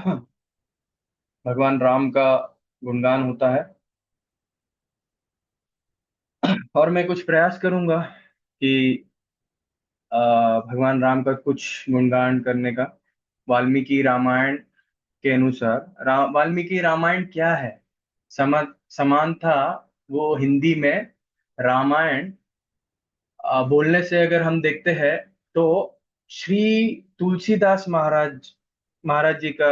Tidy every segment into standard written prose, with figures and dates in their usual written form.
भगवान राम का गुणगान होता है। और मैं कुछ प्रयास करूंगा कि भगवान राम का कुछ गुणगान करने का। वाल्मीकि रामायण के अनुसार वाल्मीकि रामायण क्या है? समान था वो हिंदी में रामायण। बोलने से अगर हम देखते हैं तो श्री तुलसीदास महाराज महाराज जी का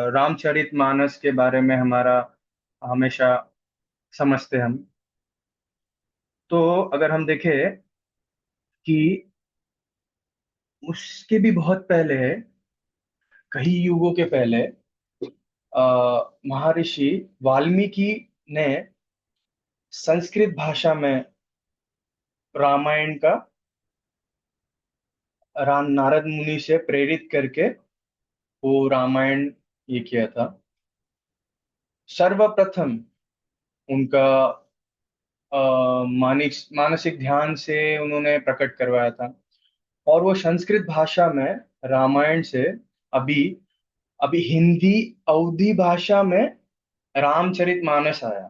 रामचरितमानस के बारे में हमारा हमेशा समझते हम। तो अगर हम देखें कि उसके भी बहुत पहले, कई युगों के पहले, महर्षि वाल्मीकि ने संस्कृत भाषा में रामायण का राम नारद मुनि से प्रेरित करके वो रामायण ये किया था। सर्वप्रथम उनका मानसिक ध्यान से उन्होंने प्रकट करवाया था। और वो संस्कृत भाषा में रामायण से अभी अभी हिंदी अवधी भाषा में रामचरितमानस आया।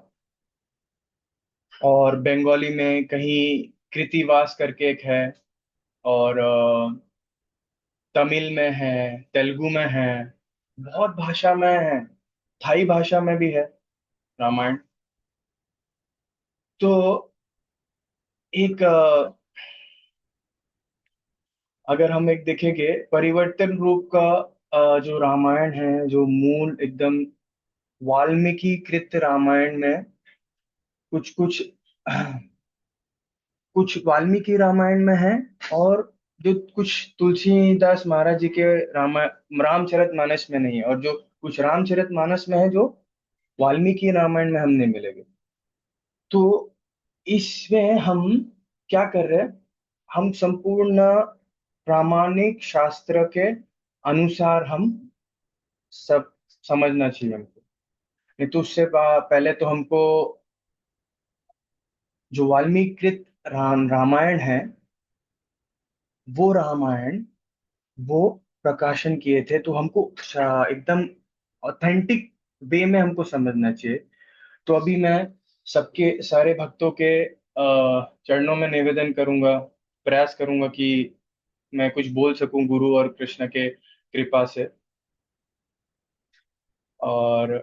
और बंगाली में कहीं कृतिवास करके एक है। और तमिल में है, तेलुगु में है, बहुत भाषा में है। थाई भाषा में भी है रामायण। तो एक अगर हम एक देखेंगे परिवर्तन रूप का जो रामायण है, जो मूल एकदम वाल्मीकि कृत रामायण में कुछ कुछ कुछ वाल्मीकि रामायण में है। और जो कुछ तुलसीदास महाराज जी के रामचरितमानस में नहीं है। और जो कुछ रामचरितमानस में है जो वाल्मीकि रामायण में हम नहीं मिलेंगे। तो इसमें हम क्या कर रहे हैं? हम संपूर्ण प्रामाणिक शास्त्र के अनुसार हम सब समझना चाहिए हमको। नहीं तो उससे पहले तो हमको जो वाल्मीकृत रामायण है, वो रामायण वो प्रकाशन किए थे, तो हमको एकदम ऑथेंटिक वे में हमको समझना चाहिए। तो अभी मैं सबके सारे भक्तों के चरणों में निवेदन करूंगा, प्रयास करूंगा कि मैं कुछ बोल सकूं गुरु और कृष्ण के कृपा से। और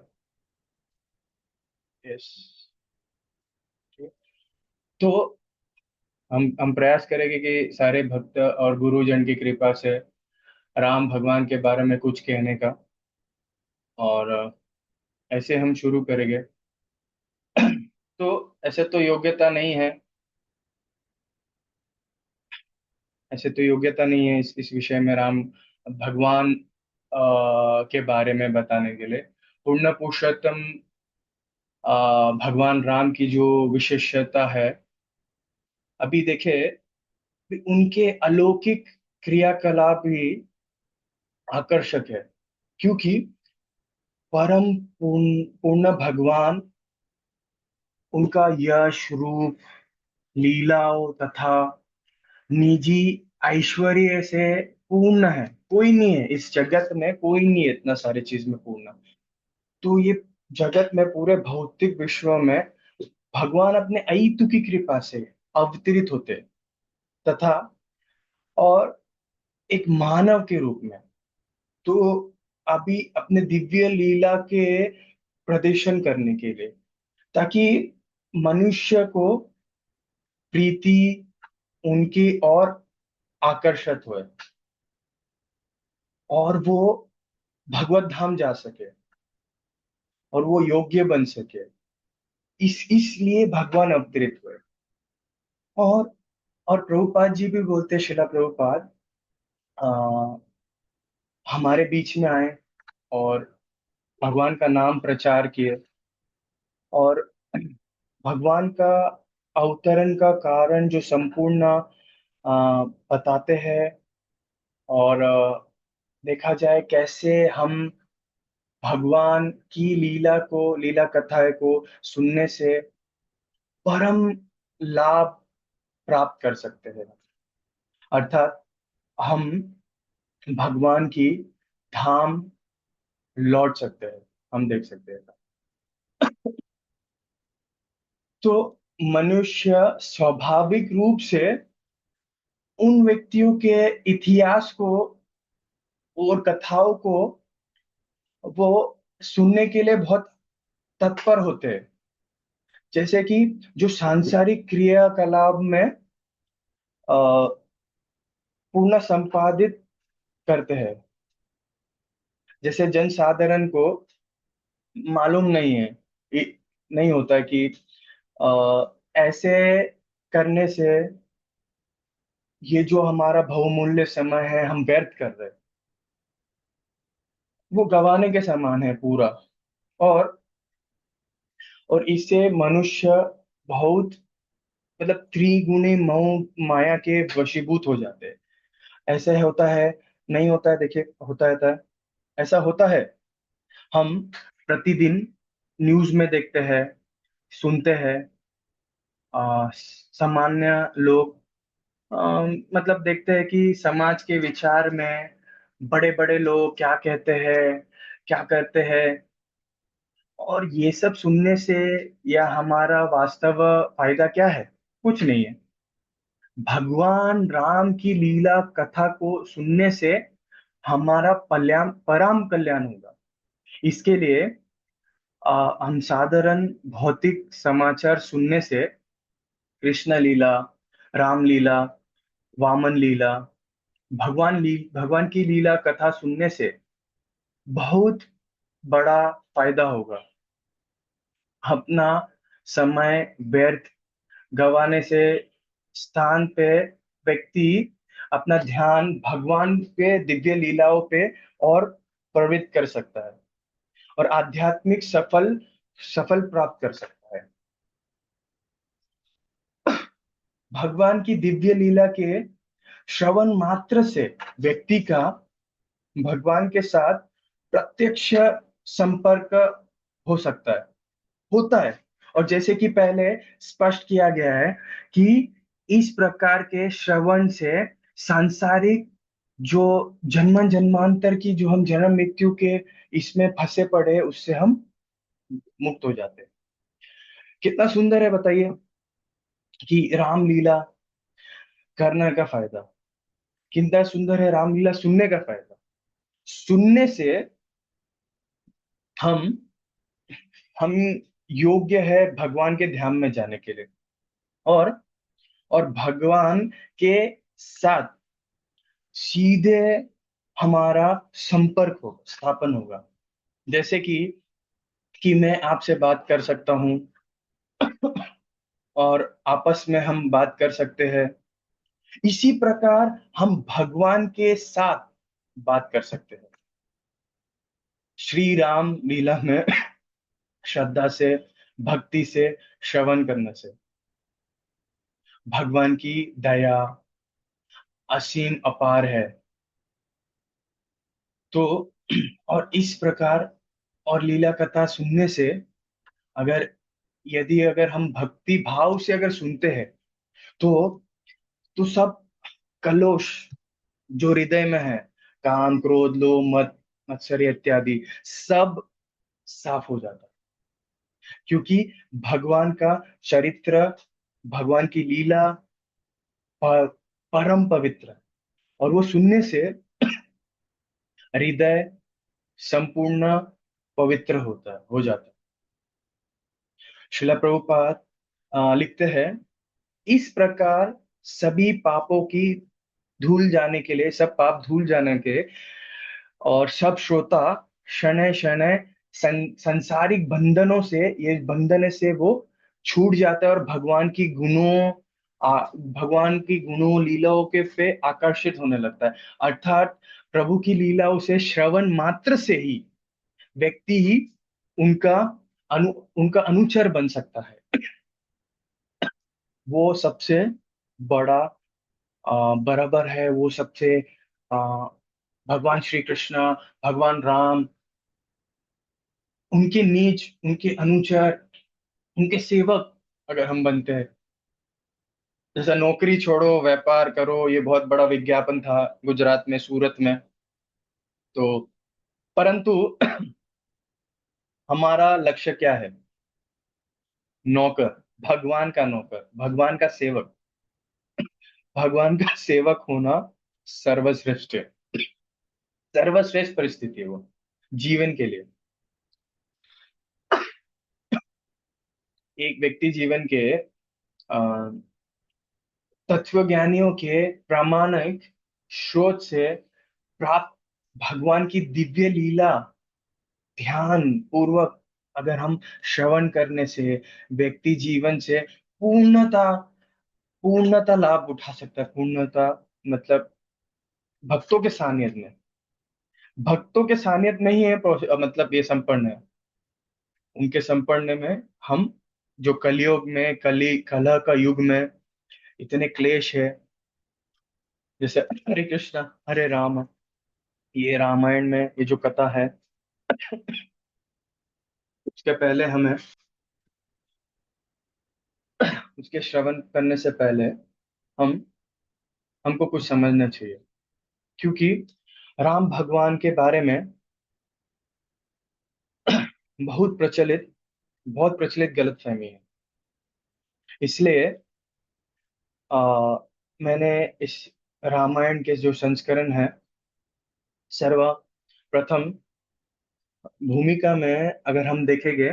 यस, तो हम प्रयास करेंगे कि सारे भक्त और गुरुजन की कृपा से राम भगवान के बारे में कुछ कहने का। और ऐसे हम शुरू करेंगे। तो ऐसे तो योग्यता नहीं है, ऐसे तो योग्यता नहीं है इस विषय में राम भगवान के बारे में बताने के लिए। पूर्ण पुरुषोत्तम भगवान राम की जो विशेषता है, अभी देखे उनके अलौकिक क्रियाकलाप भी आकर्षक है। क्योंकि परम पूर्ण भगवान, उनका यश रूप, लीलाओं तथा निजी ऐश्वर्य से पूर्ण है। कोई नहीं है इस जगत में, कोई नहीं है इतना सारे चीज में पूर्ण। तो ये जगत में, पूरे भौतिक विश्व में भगवान अपने अयितु की कृपा से अवतरित होते, तथा और एक मानव के रूप में। तो अभी अपने दिव्य लीला के प्रदर्शन करने के लिए, ताकि मनुष्य को प्रीति उनकी और आकर्षित होए, और वो भगवत धाम जा सके, और वो योग्य बन सके। इसलिए भगवान अवतरित हुए। और और प्रभुपाद जी भी बोलते, शिला प्रभुपाद आ, हमारे बीच में आए और भगवान का नाम प्रचार किए। और भगवान का अवतरण का कारण जो संपूर्ण बताते हैं। और देखा जाए कैसे हम भगवान की लीला कथाएं को सुनने से परम लाभ प्राप्त कर सकते हैं। अर्थात हम भगवान की धाम लौट सकते हैं, हम देख सकते हैं। तो मनुष्य स्वाभाविक रूप से उन व्यक्तियों के इतिहास को और कथाओं को वो सुनने के लिए बहुत तत्पर होते हैं। जैसे कि जो सांसारिक क्रियाकलाप में अ, पूर्ण संपादित करते हैं। जैसे जनसाधारण को मालूम नहीं है, नहीं होता कि ऐसे करने से ये जो हमारा बहुमूल्य समय है हम व्यर्थ कर रहे हैं, वो गंवाने के समान है पूरा। और इससे मनुष्य बहुत, मतलब त्रिगुणी मोह माया के वशीभूत हो जाते हैं। ऐसे होता है, नहीं होता है, देखिए होता है, ऐसा होता है। हम प्रतिदिन न्यूज में देखते हैं, सुनते हैं, सामान्य लोग मतलब देखते हैं कि समाज के विचार में बड़े बड़े लोग क्या कहते हैं, क्या करते हैं। और ये सब सुनने से या हमारा वास्तव फायदा क्या है? कुछ नहीं है। भगवान राम की लीला कथा को सुनने से हमारा कल्याण, परम कल्याण होगा। इसके लिए हम साधारण भौतिक समाचार सुनने से कृष्ण लीला, राम लीला, वामन लीला, भगवान की लीला कथा सुनने से बहुत बड़ा फायदा होगा। अपना समय व्यर्थ गंवाने से स्थान पे व्यक्ति अपना ध्यान भगवान के दिव्य लीलाओं पे और प्रवृत्त कर सकता है, और आध्यात्मिक सफल सफल प्राप्त कर सकता है। भगवान की दिव्य लीला के श्रवण मात्र से व्यक्ति का भगवान के साथ प्रत्यक्ष संपर्क हो सकता है, होता है। और जैसे कि पहले स्पष्ट किया गया है कि इस प्रकार के श्रवण से सांसारिक जो जन्म जन्मांतर की जो हम जन्म मृत्यु के इसमें फंसे पड़े हैं, उससे हम मुक्त हो जाते हैं। कितना सुंदर है बताइए कि रामलीला करने का फायदा, कितना सुंदर है रामलीला सुनने का फायदा। सुनने से हम हम योग्य है भगवान के ध्यान में जाने के लिए, और भगवान के साथ सीधे हमारा संपर्क होगा, स्थापन होगा। जैसे कि मैं आपसे बात कर सकता हूँ और आपस में हम बात कर सकते हैं, इसी प्रकार हम भगवान के साथ बात कर सकते हैं। श्री राम लीला में श्रद्धा से, भक्ति से श्रवण करने से भगवान की दया असीम अपार है। तो और इस प्रकार और लीला कथा सुनने से, अगर यदि अगर हम भक्ति भाव से अगर सुनते हैं, तो सब कलोश जो हृदय में है, काम क्रोध लोभ मत मत्सर्य इत्यादि, सब साफ हो जाता है। क्योंकि भगवान का चरित्र, भगवान की लीला परम पवित्र है। और वो सुनने से हृदय संपूर्ण पवित्र होता है, हो जाता है। श्रील प्रभुपाद लिखते हैं, इस प्रकार सभी पापों की धूल जाने के लिए, सब पाप धूल जाने के, और सब श्रोता शनै शनै संसारिक बंधनों से, ये बंधन से वो छूट जाता है और भगवान की गुणों लीलाओं के पे आकर्षित होने लगता है। अर्थात प्रभु की लीलाओं से श्रवण मात्र से ही व्यक्ति ही उनका उनका अनुचर बन सकता है। वो सबसे बड़ा बराबर है, वो सबसे आ, भगवान श्री कृष्ण, भगवान राम, उनके नीच, उनके अनुचर, उनके सेवक अगर हम बनते हैं। जैसा नौकरी छोड़ो व्यापार करो, ये बहुत बड़ा विज्ञापन था गुजरात में, सूरत में। तो परंतु हमारा लक्ष्य क्या है? नौकर, भगवान का नौकर, भगवान का सेवक। भगवान का सेवक होना सर्वश्रेष्ठ है, सर्वश्रेष्ठ परिस्थिति है वो जीवन के लिए। एक व्यक्ति जीवन के अ, तत्वज्ञानियों के प्रामाणिक स्रोत से प्राप्त भगवान की दिव्य लीला ध्यान पूर्वक अगर हम श्रवण करने से व्यक्ति जीवन से पूर्णता पूर्णता लाभ उठा सकता है। पूर्णता मतलब भक्तों के सानिध्य में, भक्तों के सानिध्य में ही है मतलब ये संपन्न है। उनके संपन्न में हम जो कलयुग में कली कलह का युग में इतने क्लेश है, जैसे हरे कृष्णा हरे राम, ये रामायण में ये जो कथा है, उसके पहले हमें उसके श्रवण करने से पहले हम हमको कुछ समझना चाहिए। क्योंकि राम भगवान के बारे में बहुत प्रचलित बहुत प्रचलित गलतफहमी है। इसलिए आ, मैंने इस रामायण के जो संस्करण है, सर्वप्रथम भूमिका में अगर हम देखेंगे,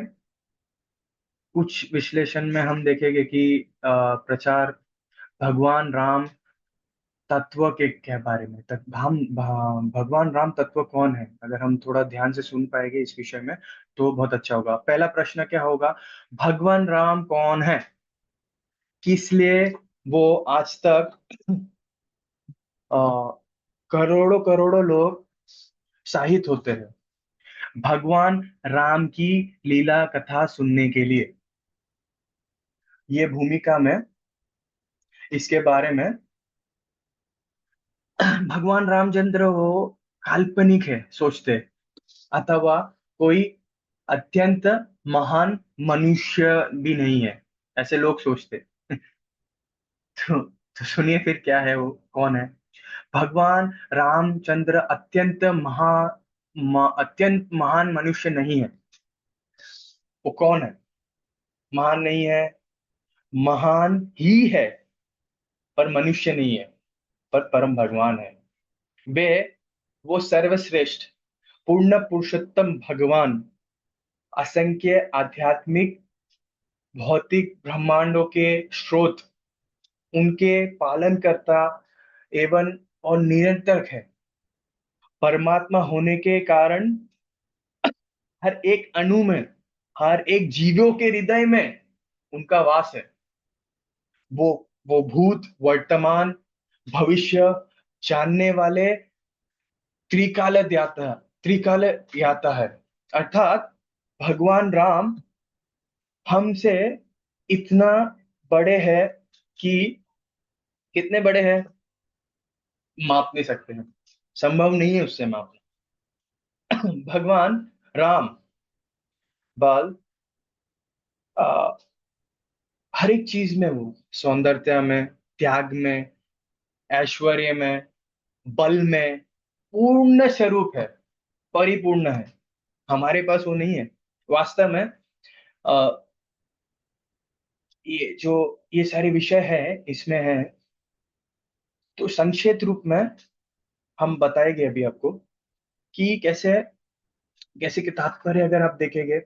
कुछ विश्लेषण में हम देखेंगे कि प्रचार भगवान राम तत्व के क्या बारे में तक हम भगवान राम तत्व कौन है, अगर हम थोड़ा ध्यान से सुन पाएंगे इस विषय में तो बहुत अच्छा होगा। पहला प्रश्न क्या होगा? भगवान राम कौन है, किस लिए वो आज तक अ, करोड़ों करोड़ों लोग शाहिद होते हैं भगवान राम की लीला कथा सुनने के लिए। ये भूमिका में इसके बारे में भगवान रामचंद्र वो काल्पनिक है सोचते, अथवा कोई अत्यंत महान मनुष्य भी नहीं है, ऐसे लोग सोचते। तो सुनिए फिर क्या है वो, कौन है भगवान रामचंद्र? अत्यंत महान मनुष्य नहीं है। वो कौन है? महान नहीं है, महान ही है, पर मनुष्य नहीं है, पर परम भगवान है। वे वो सर्वश्रेष्ठ पूर्ण पुरुषोत्तम भगवान, असंख्य आध्यात्मिक भौतिक ब्रह्मांडों के स्रोत, उनके पालन करता एवं और निरंतर है। परमात्मा होने के कारण हर एक अणु में, हर एक जीवों के हृदय में उनका वास है। वो वो भूत वर्तमान भविष्य जानने वाले त्रिकाल ज्ञाता त्रिकाल ज्ञाता है। अर्थात भगवान राम हमसे इतना बड़े हैं कि कितने बड़े हैं माप नहीं सकते हैं, संभव नहीं है उससे मापना। भगवान राम बाल आ, हर एक चीज में वो सौंदर्य में, त्याग में, ऐश्वर्य में, बल में पूर्ण स्वरूप है, परिपूर्ण है। हमारे पास वो नहीं है वास्तव में। आ, ये जो ये सारे विषय है इसमें है, तो संक्षिप्त रूप में हम बताएंगे अभी आपको कि कैसे कैसे कि तात्पर्य अगर आप देखेंगे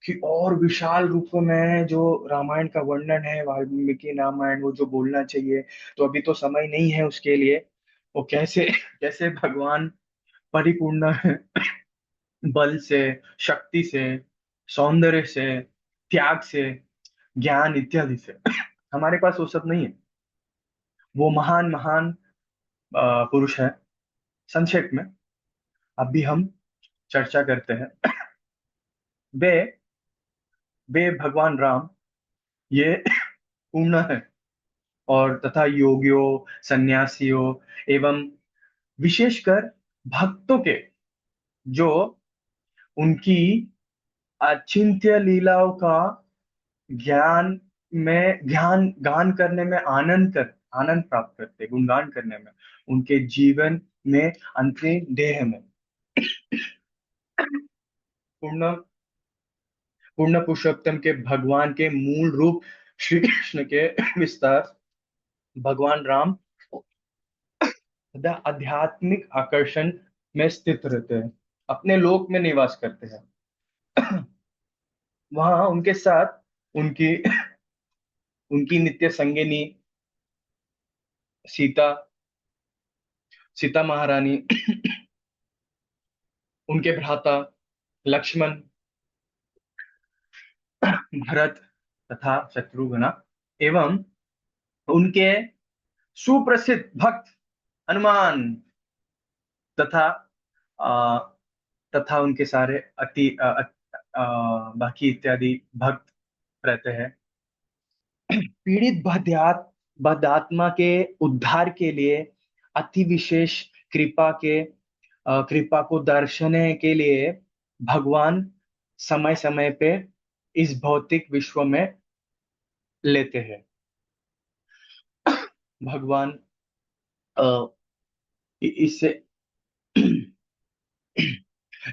कि और विशाल रूप में जो रामायण का वर्णन है, वाल्मीकि रामायण, वो जो बोलना चाहिए, तो अभी तो समय नहीं है उसके लिए। वो कैसे कैसे भगवान परिपूर्ण है बल से, शक्ति से, सौंदर्य से, त्याग से, ज्ञान इत्यादि से। हमारे पास वो सब नहीं है। वो महान महान पुरुष है। संक्षेप में अभी हम चर्चा करते हैं। वे वे भगवान राम ये पूर्ण है, और तथा योगियों, सन्यासियों एवं विशेषकर भक्तों के जो उनकी अचिंत्य लीलाओं का ज्ञान में ज्ञान गान करने में आनंद प्राप्त करते, गुणगान करने में, उनके जीवन में, अंतिम देह में। पूर्ण पूर्ण पुरुषोत्तम के भगवान के मूल रूप श्री कृष्ण के विस्तार भगवान राम सदा आध्यात्मिक आकर्षण में स्थित रहते हैं, अपने लोक में निवास करते हैं। वहां उनके साथ उनकी उनकी नित्य संगिनी सीता सीता महारानी, उनके भ्राता लक्ष्मण, भरत तथा शत्रुघ्न, एवं उनके सुप्रसिद्ध भक्त हनुमान तथा आ, तथा उनके सारे बाकी इत्यादि भक्त रहते हैं। पीड़ित बद्धात्मा के उद्धार के लिए अति विशेष कृपा को दर्शाने के लिए भगवान समय समय पे इस भौतिक विश्व में लेते हैं। भगवान अ, इससे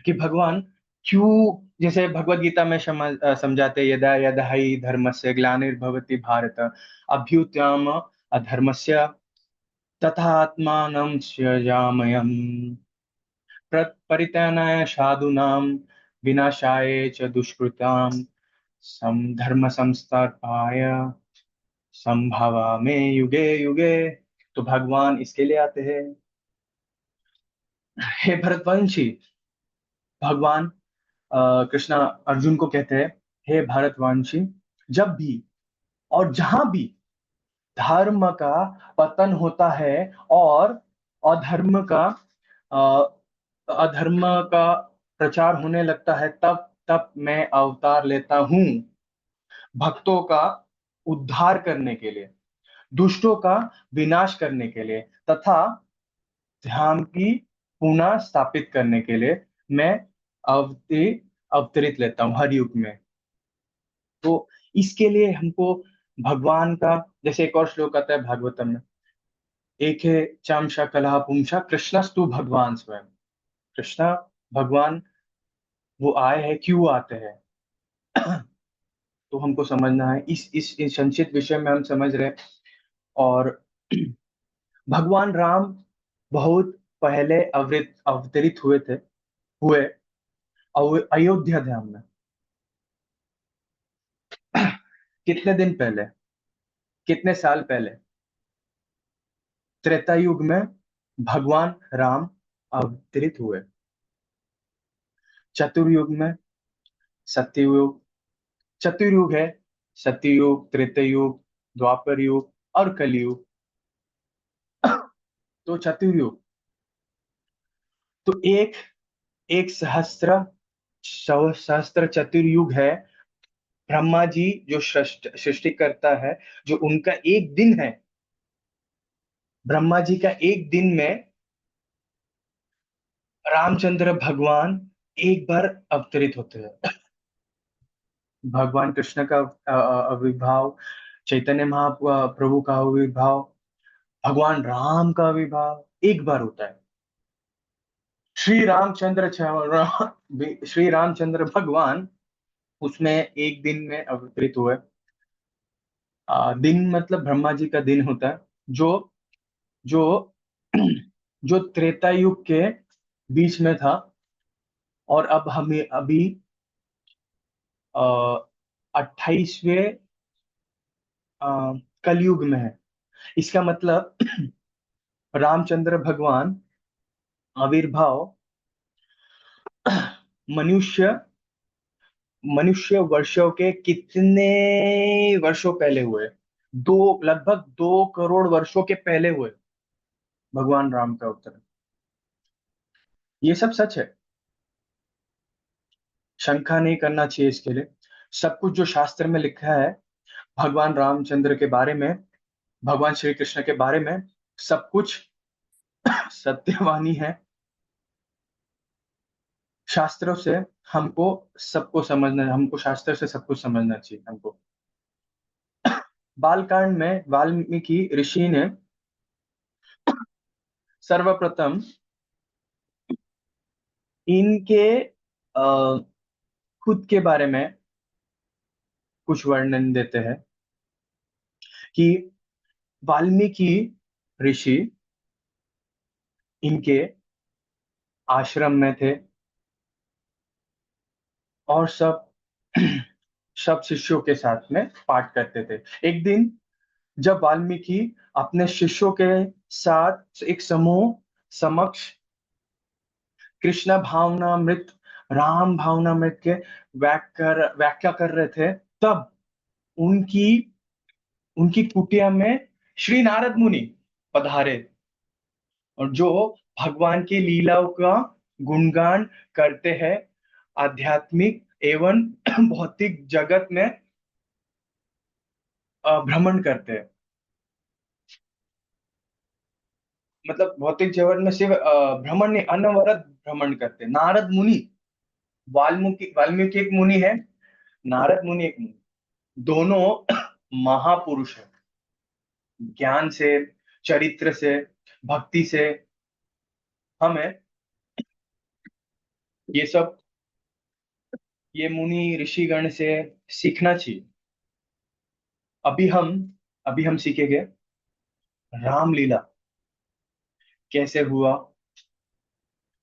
कि भगवान क्यों, जैसे भगवत गीता में समझाते, यदा यदा हि धर्मस्य ग्लानिर्भवति भारत अभ्युत्थानम् अधर्मस्य तथात्मानं सृजाम्यहम् परित्राणाय साधूनां विनाशाय च दुष्कृतां धर्म संस्थापनाय संभवामि युगे युगे। तो भगवान इसके लिए आते हैं। हे भरतवंशी, भगवान कृष्णा अर्जुन को कहते हैं, हे भारतवंशी, जब भी और जहां भी धर्म का पतन होता है और अधर्म का अधर्म का प्रचार होने लगता है, तब तब मैं अवतार लेता हूं, भक्तों का उद्धार करने के लिए, दुष्टों का विनाश करने के लिए तथा ध्यान की पुनः स्थापित करने के लिए मैं अवति अवतरित लेता हूँ हर युग में। तो इसके लिए हमको भगवान का, जैसे एक और श्लोक आता है भागवतम में, एक है चामशा कलह पुंसा कृष्णस्तु भगवान स्वयं। कृष्णा भगवान वो आए हैं, क्यों आते हैं, तो हमको समझना है। इस संक्षिप्त विषय में हम समझ रहे हैं। और भगवान राम बहुत पहले अवतरित हुए अयोध्या धाम में। कितने दिन पहले, कितने साल पहले? त्रेता युग में भगवान राम अवतरित हुए। चतुर्युग में सत्ययुग, चतुर्युग है सत्ययुग, त्रेता युग, द्वापर युग और कलयुग। तो चतुर्युग, तो एक एक सहस्त्र चतुर्युग है। ब्रह्मा जी जो सृष्टि करता है, जो उनका एक दिन है, ब्रह्मा जी का एक दिन में रामचंद्र भगवान एक बार अवतरित होते हैं। भगवान कृष्ण का आविर्भाव, चैतन्य महाप्रभु का आविर्भाव, भगवान राम का आविर्भाव एक बार होता है। श्री रामचंद्र भगवान उसमें एक दिन में अवतरित हुए। दिन मतलब ब्रह्मा जी का दिन होता है, जो जो जो त्रेता युग के बीच में था। और अब हमें अभी 28वें कलयुग में है। इसका मतलब रामचंद्र भगवान आविर्भाव मनुष्य मनुष्य वर्षों के कितने वर्षों पहले हुए? लगभग 2 करोड़ वर्षों के पहले हुए भगवान राम का अवतरण। ये सब सच है, शंका नहीं करना चाहिए इसके लिए। सब कुछ जो शास्त्र में लिखा है भगवान रामचंद्र के बारे में, भगवान श्री कृष्ण के बारे में, सब कुछ सत्यवानी है। शास्त्रों से हमको सबको समझना, हमको शास्त्र से सब कुछ समझना चाहिए हमको। बालकांड में वाल्मीकि ऋषि ने सर्वप्रथम इनके खुद के बारे में कुछ वर्णन देते हैं कि वाल्मीकि ऋषि इनके आश्रम में थे और सब सब शिष्यों के साथ में पाठ करते थे। एक दिन जब वाल्मीकि अपने शिष्यों के साथ एक समूह समक्ष कृष्ण भावनामृत राम भावनामृत के व्याख्या कर रहे थे, तब उनकी उनकी कुटिया में श्री नारद मुनि पधारे और जो भगवान की लीलाओं का गुणगान करते हैं, आध्यात्मिक एवं भौतिक जगत में भ्रमण करते हैं। मतलब भौतिक जगत में सिर्फ भ्रमण नहीं, अनवरत भ्रमण करते हैं। नारद मुनि, वाल्मीकि वाल्मीकि एक मुनि है, नारद मुनि एक मुनि, दोनों महापुरुष है। ज्ञान से, चरित्र से, भक्ति से हमें ये सब, ये मुनि ऋषिगण से सीखना चाहिए। अभी हम अभी हम सीखेंगे रामलीला कैसे हुआ,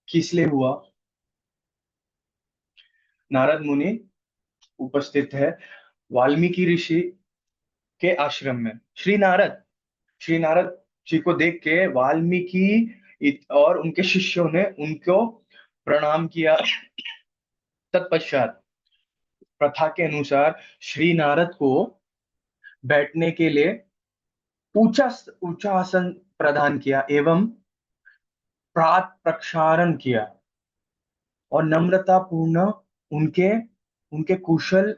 किस लिए हुआ। नारद मुनि उपस्थित है वाल्मीकि ऋषि के आश्रम में। श्री नारद जी को देख के वाल्मीकि और उनके शिष्यों ने उनको प्रणाम किया। तत्पश्चात प्रथा के अनुसार श्री नारद को बैठने के लिए ऊंचा ऊंचा आसन प्रदान किया एवं प्रात प्रक्षालन किया और नम्रता पूर्ण उनके उनके कुशल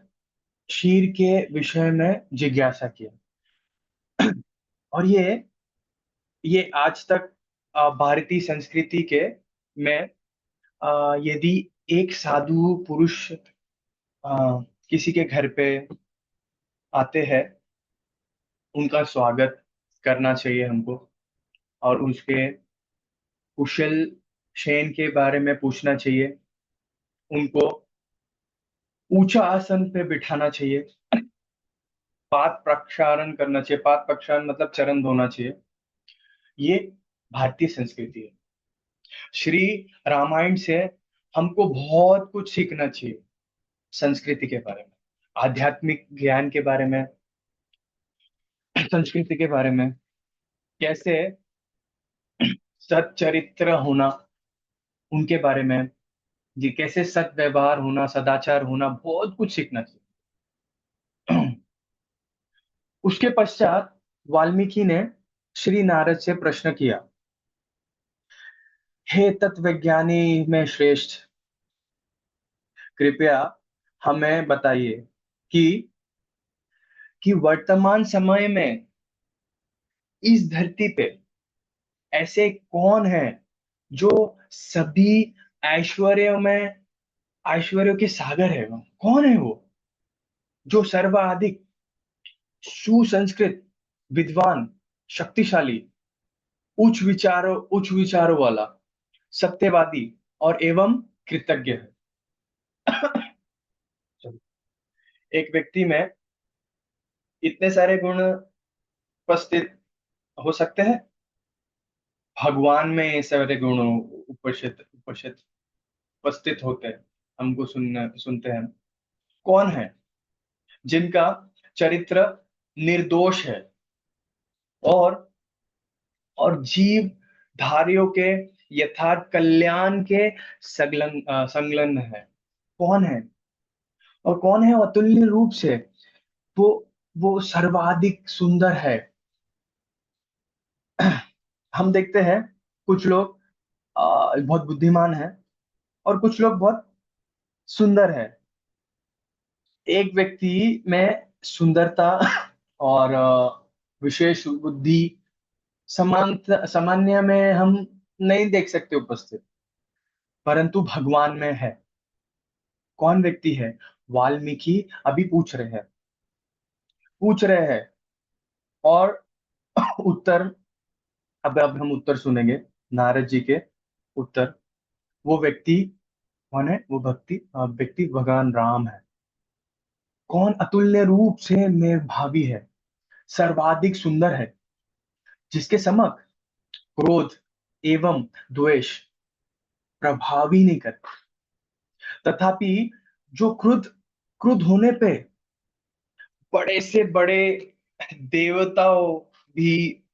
शीर के विषय में जिज्ञासा किया। और ये आज तक भारतीय संस्कृति के में यदि एक साधु पुरुष किसी के घर पे आते हैं, उनका स्वागत करना चाहिए हमको, और उसके कुशल क्षेम के बारे में पूछना चाहिए, उनको ऊंचा आसन पे बिठाना चाहिए, पाद प्रक्षालन करना चाहिए। पाद प्रक्षालन मतलब चरण धोना चाहिए। ये भारतीय संस्कृति है। श्री रामायण से हमको बहुत कुछ सीखना चाहिए, संस्कृति के बारे में, आध्यात्मिक ज्ञान के बारे में, संस्कृति के बारे में, कैसे सच्चरित्र होना उनके बारे में, जी कैसे सत व्यवहार होना, सदाचार होना, बहुत कुछ सीखना चाहिए। उसके पश्चात वाल्मीकि ने श्री नारद से प्रश्न किया, हे तत्वज्ञानी में श्रेष्ठ, कृपया हमें बताइए कि वर्तमान समय में इस धरती पे ऐसे कौन है जो सभी ऐश्वर्यों में ऐश्वर्यों के सागर है। वो कौन है, वो जो सर्वाधिक सुसंस्कृत, विद्वान, शक्तिशाली, उच्च विचारों वाला, सत्यवादी और एवं कृतज्ञ है। एक व्यक्ति में इतने सारे गुण उपस्थित हो सकते हैं। भगवान में ये सारे गुण उपस्थित उपस्थित होते हैं। हमको सुनते हैं। कौन है जिनका चरित्र निर्दोष है और जीव धारियों के यथार्थ कल्याण के संलग्न है। कौन है, और कौन है अतुल्य रूप से वो सर्वाधिक सुंदर है। हम देखते हैं कुछ लोग बहुत बुद्धिमान है और कुछ लोग बहुत सुंदर है। एक व्यक्ति में सुंदरता और विशेष बुद्धि सामान्य में हम नहीं देख सकते उपस्थित, परंतु भगवान में है। कौन व्यक्ति है? वाल्मीकि अभी पूछ रहे हैं और उत्तर, अब हम उत्तर सुनेंगे, नारद जी के उत्तर। वो व्यक्ति कौन है वो व्यक्ति? भगवान राम है। कौन अतुल्य रूप से मेरे भावी है, सर्वाधिक सुंदर है, जिसके समक्ष क्रोध एवं द्वेष प्रभावी नहीं करते, तथापि जो क्रुद्ध होने पे बड़े से बड़े देवताओं भी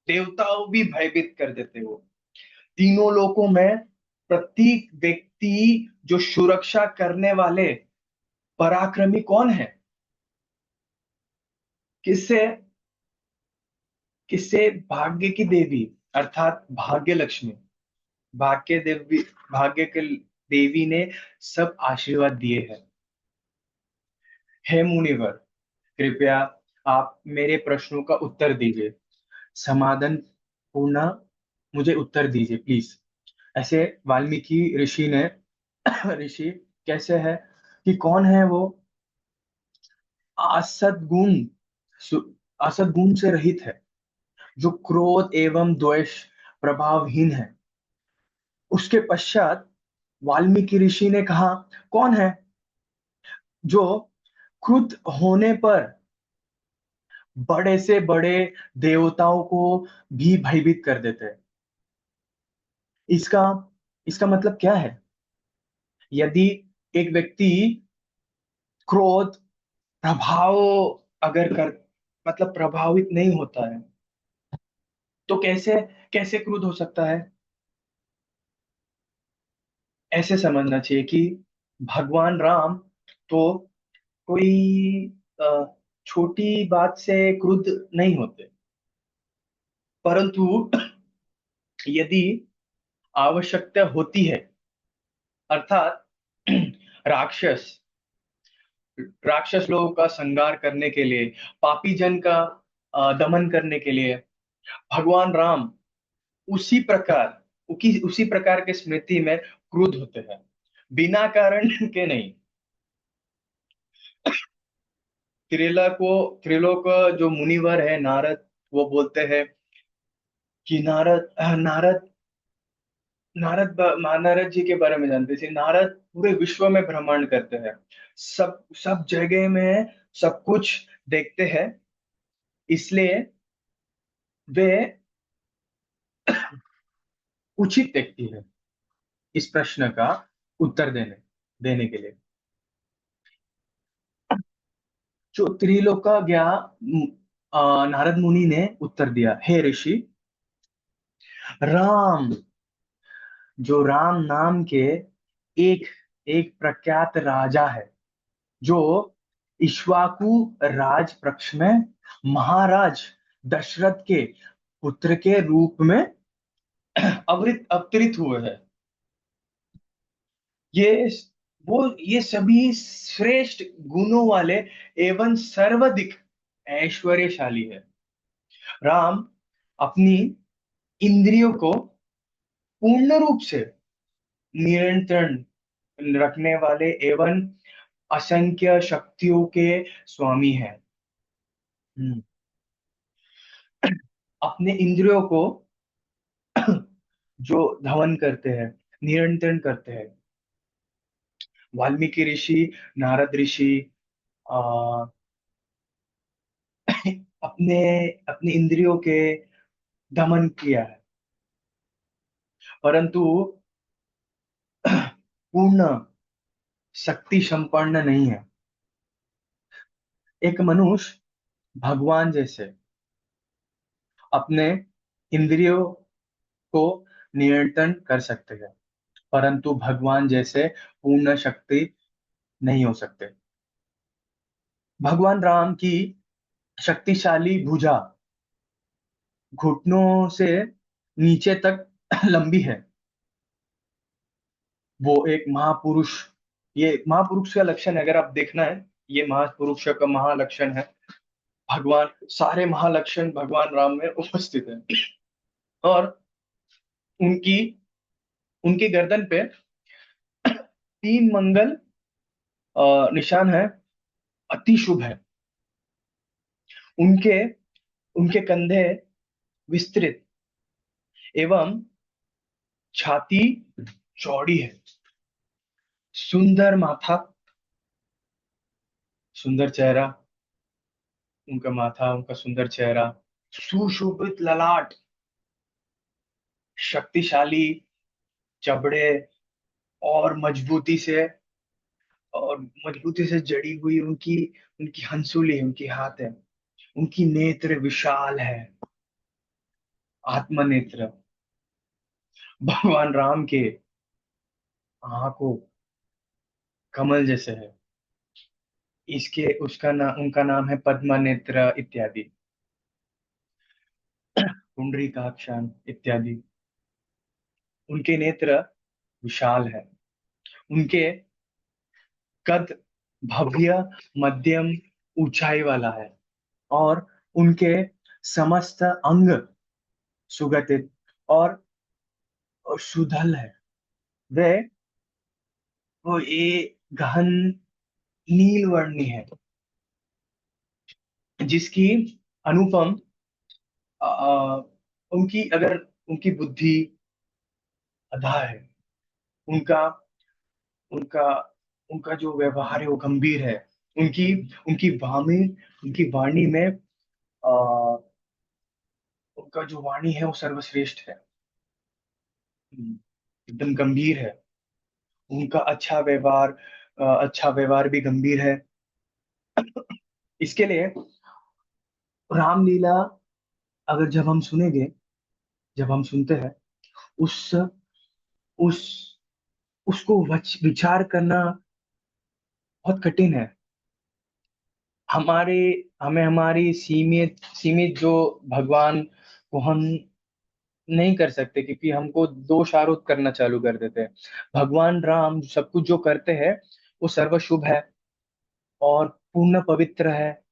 देवताओं भी भयभीत कर देते हो। तीनों लोकों में प्रत्येक व्यक्ति जो सुरक्षा करने वाले पराक्रमी कौन है? किससे? किससे? भाग्य की देवी, अर्थात भाग्य लक्ष्मी। भाग्य देवी, भाग्य के देवी ने सब आशीर्वाद दिए हैं। हे मुनिवर, कृपया आप मेरे प्रश्नों का उत्तर दीजिए, समाधान पूर्ण मुझे उत्तर दीजिए प्लीज। ऐसे वाल्मीकि ऋषि ने ऋषि कैसे है कि कौन है वो? असद्गुण, सु- असद्गुण से रहित है, जो क्रोध एवं द्वेष प्रभावहीन है। उसके पश्चात वाल्मीकि ऋषि ने कहा, कौन है जो क्रुद्ध होने पर बड़े से बड़े देवताओं को भी भयभीत कर देते हैं? इसका इसका मतलब क्या है? यदि एक व्यक्ति क्रोध प्रभाव अगर कर मतलब प्रभावित नहीं होता है, तो कैसे कैसे क्रोध हो सकता है? ऐसे समझना चाहिए कि भगवान राम तो कोई अ, छोटी बात से क्रुद्ध नहीं होते, परंतु यदि आवश्यकता होती है, अर्थात राक्षस राक्षस लोगों का संहार करने के लिए, पापी जन का दमन करने के लिए, भगवान राम उसी प्रकार उसी प्रकार के स्मृति में क्रुद्ध होते हैं, बिना कारण के नहीं। त्रिलोक जो मुनिवर है नारद, वो बोलते हैं कि नारद जी के बारे में जानते थे। नारद पूरे विश्व में भ्रमण करते हैं, सब सब जगह में सब कुछ देखते हैं, इसलिए वे उचित व्यक्ति है इस प्रश्न का उत्तर देने देने के लिए। जो त्रिलोका गया, नारद मुनि ने उत्तर दिया, हे ऋषि, राम, जो राम नाम के एक एक प्रख्यात राजा है, जो इक्ष्वाकु राज पक्ष में महाराज दशरथ के पुत्र के रूप में अवतरित हुए हैं। ये ये सभी श्रेष्ठ गुणों वाले एवं सर्वाधिक ऐश्वर्यशाली है। राम अपनी इंद्रियों को पूर्ण रूप से नियंत्रण रखने वाले एवं असंख्य शक्तियों के स्वामी हैं। हम्म, अपने इंद्रियों को जो धवन करते हैं, नियंत्रण करते हैं। वाल्मीकि ऋषि, नारद ऋषि आ, अपने अपने इंद्रियों के दमन किया है, परंतु पूर्ण शक्ति संपन्न नहीं है। एक मनुष्य भगवान जैसे अपने इंद्रियों को नियंत्रण कर सकते हैं, परंतु भगवान जैसे पूर्ण शक्ति नहीं हो सकते। भगवान राम की शक्तिशाली भुजा घुटनों से नीचे तक लंबी है। वो एक महापुरुष, ये महापुरुष का लक्षण है, अगर आप देखना है, ये महापुरुष का महालक्षण है। भगवान सारे महालक्षण भगवान राम में उपस्थित है। और उनकी उनकी गर्दन पे तीन मंगल निशान है, अति शुभ है। उनके उनके कंधे विस्तृत एवं छाती चौड़ी है। सुंदर माथा, सुंदर चेहरा, उनका माथा, उनका सुंदर चेहरा, सुशोभित ललाट, शक्तिशाली जबड़े, और मजबूती से जड़ी हुई उनकी उनकी हंसुली, उनकी हाथ है, उनकी नेत्र विशाल है, आत्मनेत्र। भगवान राम के आंखों कमल जैसे है। इसके उसका नाम उनका नाम है पद्मा नेत्र इत्यादि, पुंडरीकाक्षान इत्यादि। उनके नेत्र विशाल है। उनके कद भव्य, मध्यम ऊंचाई वाला है। और उनके समस्त अंग सुगठित और सुधल है। वे वो ये गहन नील वर्णी है, जिसकी अनुपम उनकी अगर उनकी बुद्धि अधा है। उनका उनका उनका जो व्यवहार है वो गंभीर है। उनकी उनकी वाणी उनकी वाणी में आ, उनका जो वाणी है वो सर्वश्रेष्ठ है। एकदम गंभीर है। उनका अच्छा व्यवहार भी गंभीर है। इसके लिए रामलीला अगर जब हम सुनते हैं, उस उस उसको विचार करना बहुत कठिन है। हमारे हमें हमारी सीमित सीमित जो भगवान को हम नहीं कर सकते, क्योंकि हमको दोष आरोप करना चालू कर देते हैं। भगवान राम सब कुछ जो करते हैं वो सर्वशुभ है और पूर्ण पवित्र है।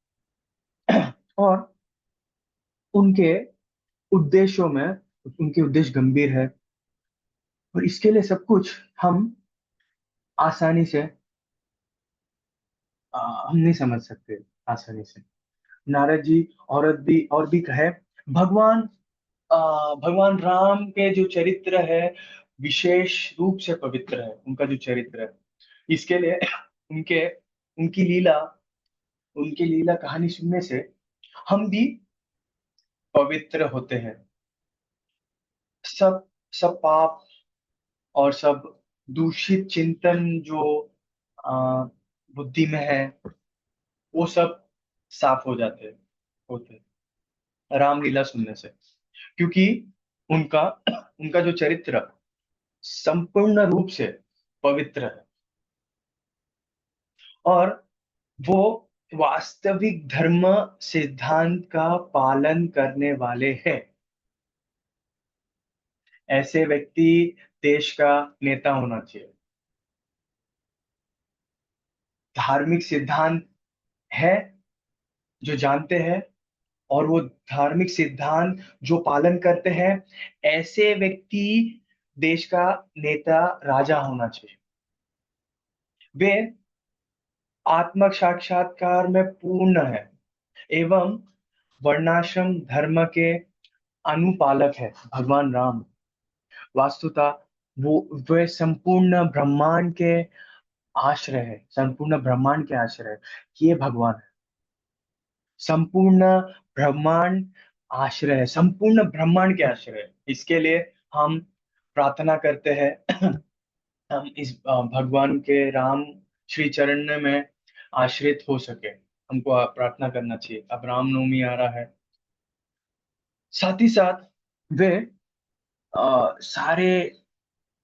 और उनके उनके उद्देश्य गंभीर है। और इसके लिए सब कुछ हम आसानी से हम नहीं समझ सकते आसानी से। नारद जी और भी कहे, भगवान भगवान राम के जो चरित्र है विशेष रूप से पवित्र है। उनका जो चरित्र है, इसके लिए उनके उनकी लीला उनकी लीला कहानी सुनने से हम भी पवित्र होते हैं। सब सब पाप और सब दूषित चिंतन जो आ, बुद्धि में है, वो सब साफ हो जाते हैं, होते हैं रामलीला सुनने से। क्योंकि उनका उनका जो चरित्र संपूर्ण रूप से पवित्र है, और वो वास्तविक धर्म सिद्धांत का पालन करने वाले हैं। ऐसे व्यक्ति देश का नेता होना चाहिए। धार्मिक सिद्धांत है जो जानते हैं, और वो धार्मिक सिद्धांत जो पालन करते हैं, ऐसे व्यक्ति देश का नेता, राजा होना चाहिए। वे आत्म साक्षात्कार में पूर्ण है एवं वर्णाश्रम धर्म के अनुपालक है। भगवान राम वास्तुता वो वे संपूर्ण ब्रह्मांड के आश्रय है, संपूर्ण ब्रह्मांड के आश्रय है। ये भगवान है। संपूर्ण ब्रह्मांड आश्रय है, संपूर्ण ब्रह्मांड के आश्रय है। इसके लिए हम प्रार्थना करते हैं। हम इस भगवान के राम श्री चरण में आश्रित हो सके, हमको प्रार्थना करना चाहिए। अब रामनवमी आ रहा है। साथ ही साथ वे सारे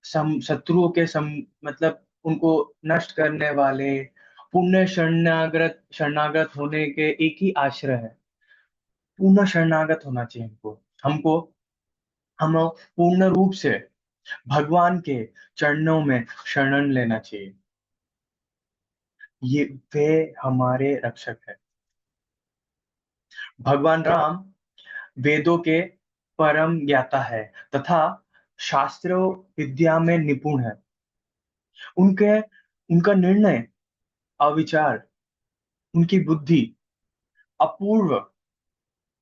शत्रुओं के मतलब उनको नष्ट करने वाले पुण्य शरणागत होने के एक ही आश्रय है। पूर्ण शरणागत होना चाहिए हमको। हमको हम पूर्ण रूप से भगवान के चरणों में शरण लेना चाहिए। ये वे हमारे रक्षक है। भगवान राम वेदों के परम ज्ञाता है तथा शास्त्रों विद्या में निपुण है। उनके उनका निर्णय अविचार, उनकी बुद्धि अपूर्व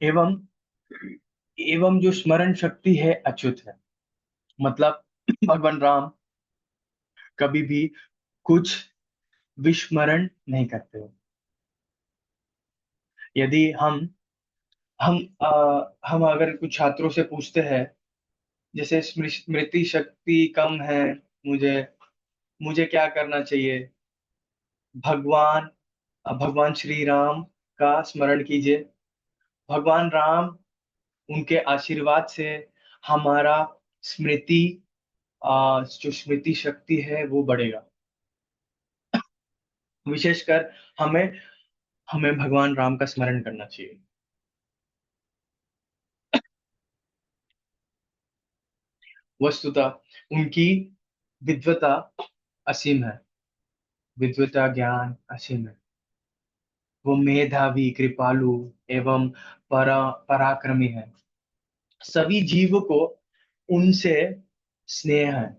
एवं एवं जो स्मरण शक्ति है अच्युत है। मतलब भगवान राम कभी भी कुछ विस्मरण नहीं करते हो। यदि हम हम अगर कुछ छात्रों से पूछते हैं, जैसे स्मृति शक्ति कम है, मुझे मुझे क्या करना चाहिए, भगवान भगवान श्री राम का स्मरण कीजिए। भगवान राम, उनके आशीर्वाद से हमारा स्मृति जो स्मृति शक्ति है वो बढ़ेगा। विशेषकर हमें हमें भगवान राम का स्मरण करना चाहिए। वस्तुतः उनकी विद्वता असीम है, विद्वता ज्ञान असीम है। वो मेधावी, कृपालु एवं पराक्रमी है। सभी जीव को उनसे स्नेह है,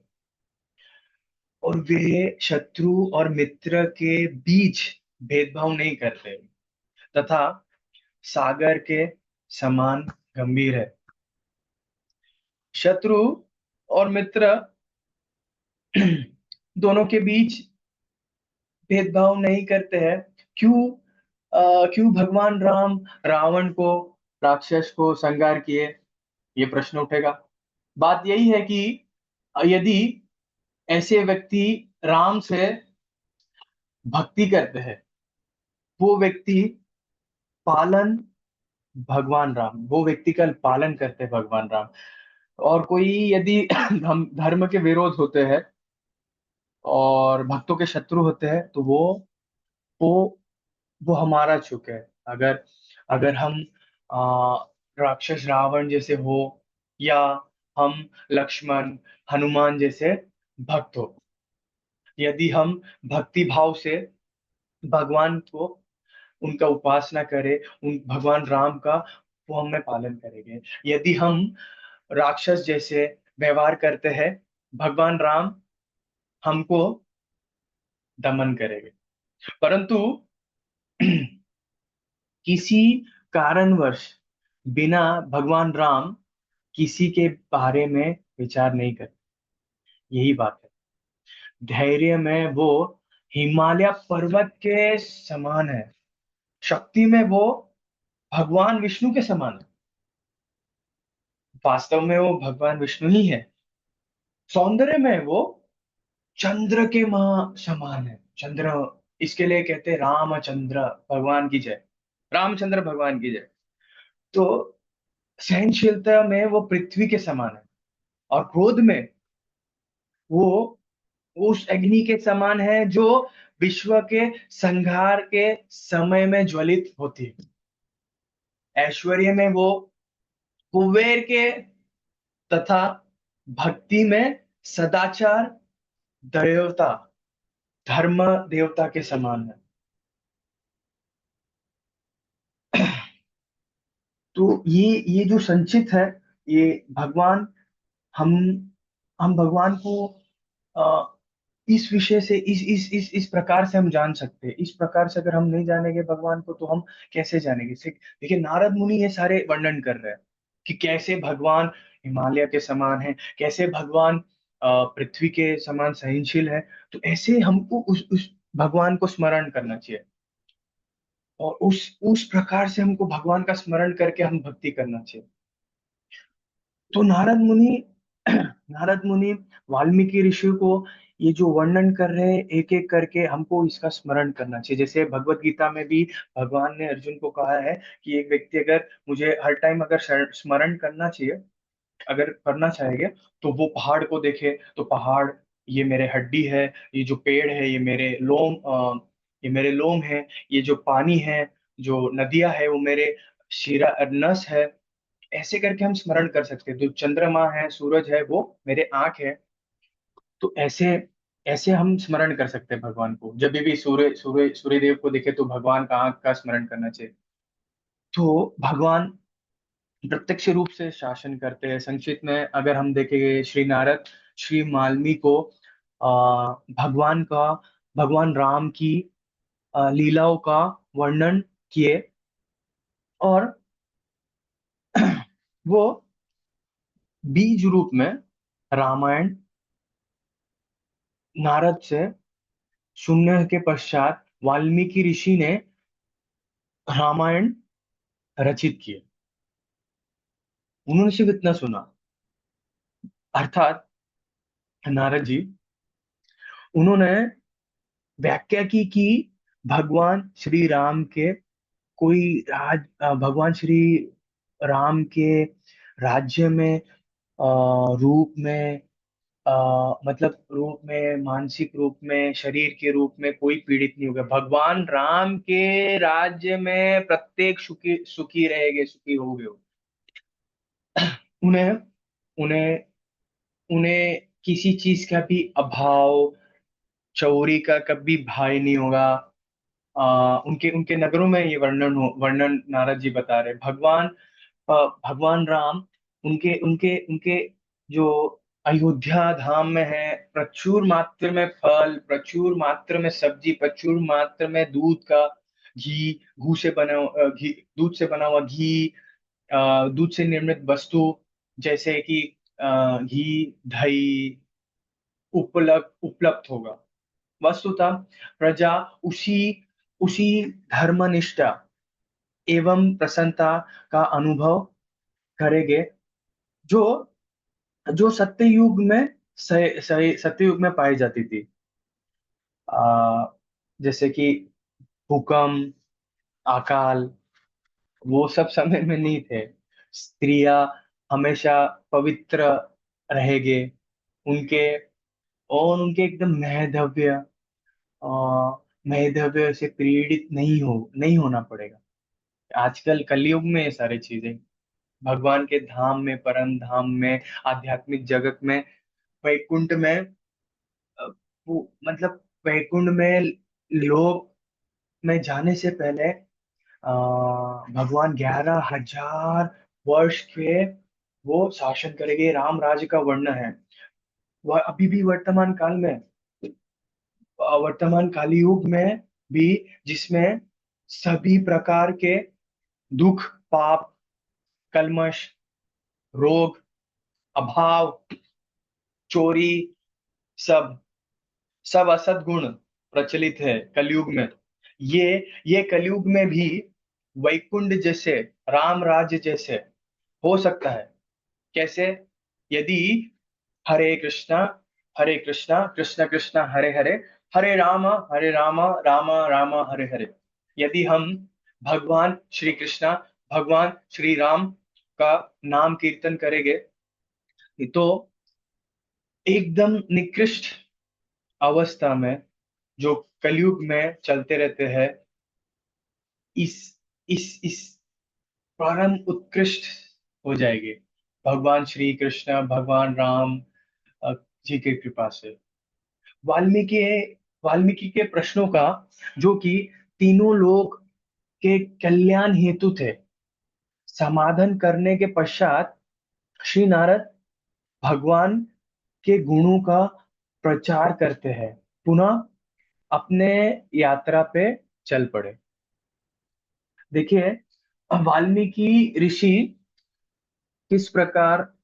और वे शत्रु और मित्र के बीच भेदभाव नहीं करते, तथा सागर के समान गंभीर है। शत्रु और मित्र दोनों के बीच भेदभाव नहीं करते हैं। क्यों क्यों भगवान राम रावण को, राक्षस को संहार किए, ये प्रश्न उठेगा। बात यही है कि यदि ऐसे व्यक्ति राम से भक्ति करते हैं, वो व्यक्ति पालन भगवान राम, वो व्यक्ति का पालन करते हैं भगवान राम। और कोई यदि हम धर्म के विरोध होते हैं और भक्तों के शत्रु होते हैं, तो वो वो हमारा चूक है। अगर अगर हम आ, राक्षस रावण जैसे हो, या हम लक्ष्मण हनुमान जैसे भक्त हो, यदि हम भक्ति भाव से भगवान को, उनका उपासना करें, उन भगवान राम का, वो हमें पालन करेंगे। यदि हम राक्षस जैसे व्यवहार करते हैं, भगवान राम हमको दमन करेंगे। परंतु किसी कारणवश बिना भगवान राम किसी के बारे में विचार नहीं करते। यही बात है। धैर्य में वो हिमालय पर्वत के समान है। शक्ति में वो भगवान विष्णु के समान है। वास्तव में वो भगवान विष्णु ही है। सौंदर्य में वो चंद्र के मां समान है। चंद्र, इसके लिए कहते हैं रामचंद्र भगवान की जय, रामचंद्र भगवान की जय। तो सहनशीलता में वो पृथ्वी के समान है, और क्रोध में वो उस अग्नि के समान है जो विश्व के संहार के समय में ज्वलित होती है। ऐश्वर्य में वो कुबेर के, तथा भक्ति में सदाचार देवता, धर्म देवता के समान है। तो ये जो संचित है, ये भगवान, हम हम भगवान को अ, इस विषय से, इस प्रकार से हम जान सकते हैं। इस प्रकार से अगर हम नहीं जानेंगे भगवान को, तो हम कैसे जानेंगे? देखिए, नारद मुनि ये सारे वर्णन कर रहे हैं कि कैसे भगवान हिमालय के समान है, कैसे भगवान पृथ्वी के समान सहनशील है। तो ऐसे हमको उस भगवान को स्मरण करना चाहिए, और उस प्रकार से हमको भगवान का स्मरण करके हम भक्ति करना चाहिए। तो नारद मुनि नारद मुनि वाल्मीकि ऋषि को ये जो वर्णन कर रहे हैं, एक एक करके हमको इसका स्मरण करना चाहिए। जैसे भगवत गीता में भी भगवान ने अर्जुन को कहा है कि एक व्यक्ति अगर मुझे हर टाइम अगर स्मरण करना चाहिए, अगर करना चाहेंगे, तो वो पहाड़ को देखे, तो पहाड़ ये मेरे हड्डी है, ये जो पेड़ है ये मेरे लोम, ये मेरे लोम है, ये जो पानी है, जो नदियां है वो मेरे शिरा नस है। ऐसे करके हम स्मरण कर सकते हैं। जो चंद्रमा है, सूरज है, वो मेरे आंख है। तो ऐसे ऐसे हम स्मरण कर सकते हैं भगवान को। जब भी सूर्य देव को देखे, तो भगवान का आंख का स्मरण करना चाहिए। तो भगवान प्रत्यक्ष रूप से शासन करते हैं। संक्षिप्त में अगर हम देखेंगे, श्री नारद श्री वाल्मीकि को भगवान का, भगवान राम की लीलाओं का वर्णन किए, और वो बीज रूप में रामायण नारद से सुनने के पश्चात वाल्मीकि ऋषि ने रामायण रचित किए। उन्होंने सिर्फ इतना सुना, अर्थात नारद जी, उन्होंने व्याख्या की कि भगवान श्री राम के कोई भगवान श्री राम के राज्य में, रूप में, मतलब रूप में, मानसिक रूप में, शरीर के रूप में कोई पीड़ित नहीं होगा। भगवान राम के राज्य में प्रत्येक सुखी सुखी रहेंगे, सुखी होंगे। उन्हें उन्हें उन्हें किसी चीज का भी अभाव, चोरी का कभी भय नहीं होगा। उनके उनके नगरों में ये वर्णन नारद जी बता रहे। अ, भगवान राम, उनके उनके उनके जो अयोध्या धाम में है, प्रचुर मात्रा में फल, प्रचुर मात्रा में सब्जी, प्रचुर मात्रा में दूध का घी, घी, दूध से बना हुआ घी, दूध से निर्मित वस्तु जैसे कि घी, दही उपलब्ध उपलब्ध होगा। वस्तुतः प्रजा उसी उसी धर्मनिष्ठा एवं प्रसन्नता का अनुभव करेंगे जो जो सत्ययुग में पाई जाती थी। आ, जैसे कि भूकंप, अकाल, वो सब समय में नहीं थे। स्त्रियां हमेशा पवित्र रहेंगे, उनके उनके एकदम मेधव्य से पीड़ित नहीं होना पड़ेगा। आजकल कलयुग में ये सारी चीजें, भगवान के धाम में, परम धाम में, आध्यात्मिक जगत में, वैकुंठ में, अ, वो मतलब वैकुंठ में लोग में जाने से पहले भगवान 11,000 वर्ष के वो शासन करेंगे। राम राज्य का वर्णन है। वह अभी भी वर्तमान काली युग में भी, जिसमें सभी प्रकार के दुख, पाप, कल्मश, रोग, अभाव, चोरी, सब सब असद गुण प्रचलित है कलयुग में। ये ये कलयुग में भी वैकुंठ जैसे, राम राज्य जैसे हो सकता है। कैसे? यदि हरे कृष्णा, हरे कृष्णा, कृष्ण कृष्ण हरे हरे, हरे राम, राम राम हरे हरे। यदि हम भगवान श्री कृष्णा, भगवान श्री राम का नाम कीर्तन करेंगे, तो एकदम निकृष्ट अवस्था में जो कलयुग में चलते रहते हैं, इस इस परम उत्कृष्ट हो जाएंगे भगवान श्री कृष्ण, भगवान राम अ, जी की कृपा से। वाल्मीकि वाल्मीकि के प्रश्नों का, जो कि तीनों लोग के कल्याण हेतु थे, समाधान करने के पश्चात श्री नारद भगवान के गुणों का प्रचार करते हैं, पुनः अपने यात्रा पे चल पड़े। देखिए, वाल्मीकि ऋषि किस प्रकार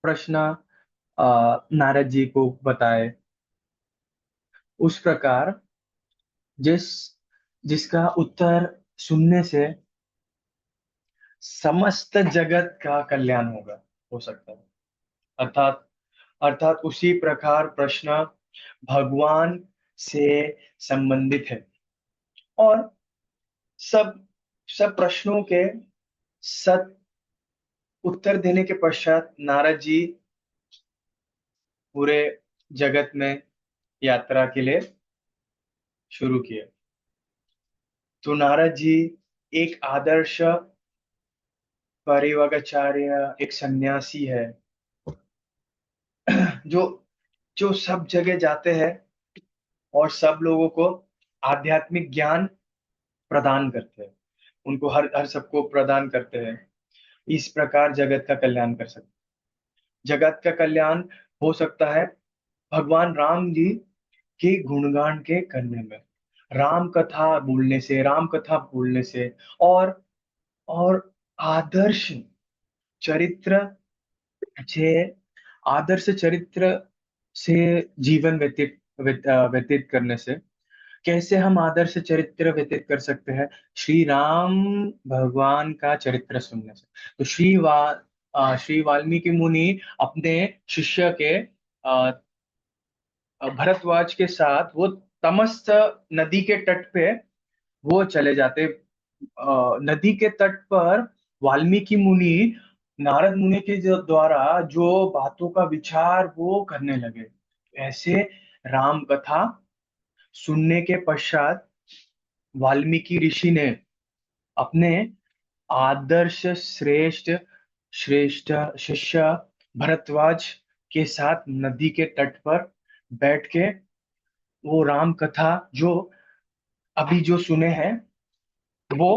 प्रश्न नारद जी को बताए, उस प्रकार जिस जिसका उत्तर सुनने से समस्त जगत का कल्याण होगा, हो सकता है। अर्थात अर्थात उसी प्रकार प्रश्न भगवान से संबंधित है। और सब सब प्रश्नों के सत उत्तर देने के पश्चात नारद जी पूरे जगत में यात्रा के लिए शुरू किए। तो नारद जी एक आदर्श परिवगाचार्य, एक सन्यासी है, जो जो सब जगह जाते हैं और सब लोगों को आध्यात्मिक ज्ञान प्रदान करते हैं, उनको हर हर सबको प्रदान करते हैं। इस प्रकार जगत का कल्याण कर सकते हैं। जगत का कल्याण हो सकता है भगवान राम जी के गुणगान के करने में, राम कथा बोलने से, और और आदर्श चरित्र से आदर्श चरित्र से जीवन व्यतीत करने से, कैसे हम आदर्श चरित्र व्यतीत कर सकते हैं? श्री राम भगवान का चरित्र सुनने से। तो श्री वाल्मीकि मुनि अपने शिष्य के भरद्वाज के साथ वो तमस्त नदी के तट पे वो चले जाते। नदी के तट पर वाल्मीकि मुनि नारद मुनि के द्वारा जो बातों का विचार वो करने लगे। ऐसे राम कथा सुनने के पश्चात वाल्मीकि ऋषि ने अपने आदर्श श्रेष्ठ श्रेष्ठ शिष्य भरद्वाज के साथ नदी के तट पर बैठ के वो राम कथा जो अभी जो सुने हैं वो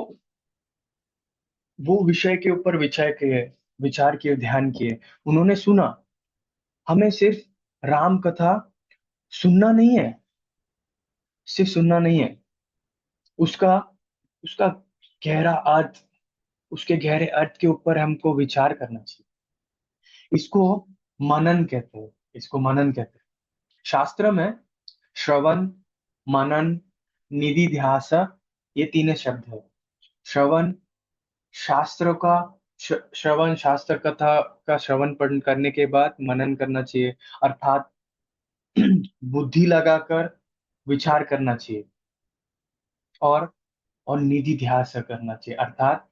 वो विषय के ऊपर विचार किए, ध्यान किए। उन्होंने सुना, हमें सिर्फ राम कथा सुनना नहीं है, सिर्फ सुनना नहीं है, उसका उसका गहरा अर्थ, उसके गहरे अर्थ के ऊपर हमको विचार करना चाहिए। इसको मनन कहते हैं, इसको मनन कहते हैं। शास्त्र में श्रवण, मनन, निधिध्यास, ये तीन शब्द है। श्रवण, शास्त्र का श्रवण, शास्त्र कथा का श्रवण पढ़ करने के बाद मनन करना चाहिए, अर्थात बुद्धि लगाकर विचार करना चाहिए। और निधि ध्यास करना चाहिए, अर्थात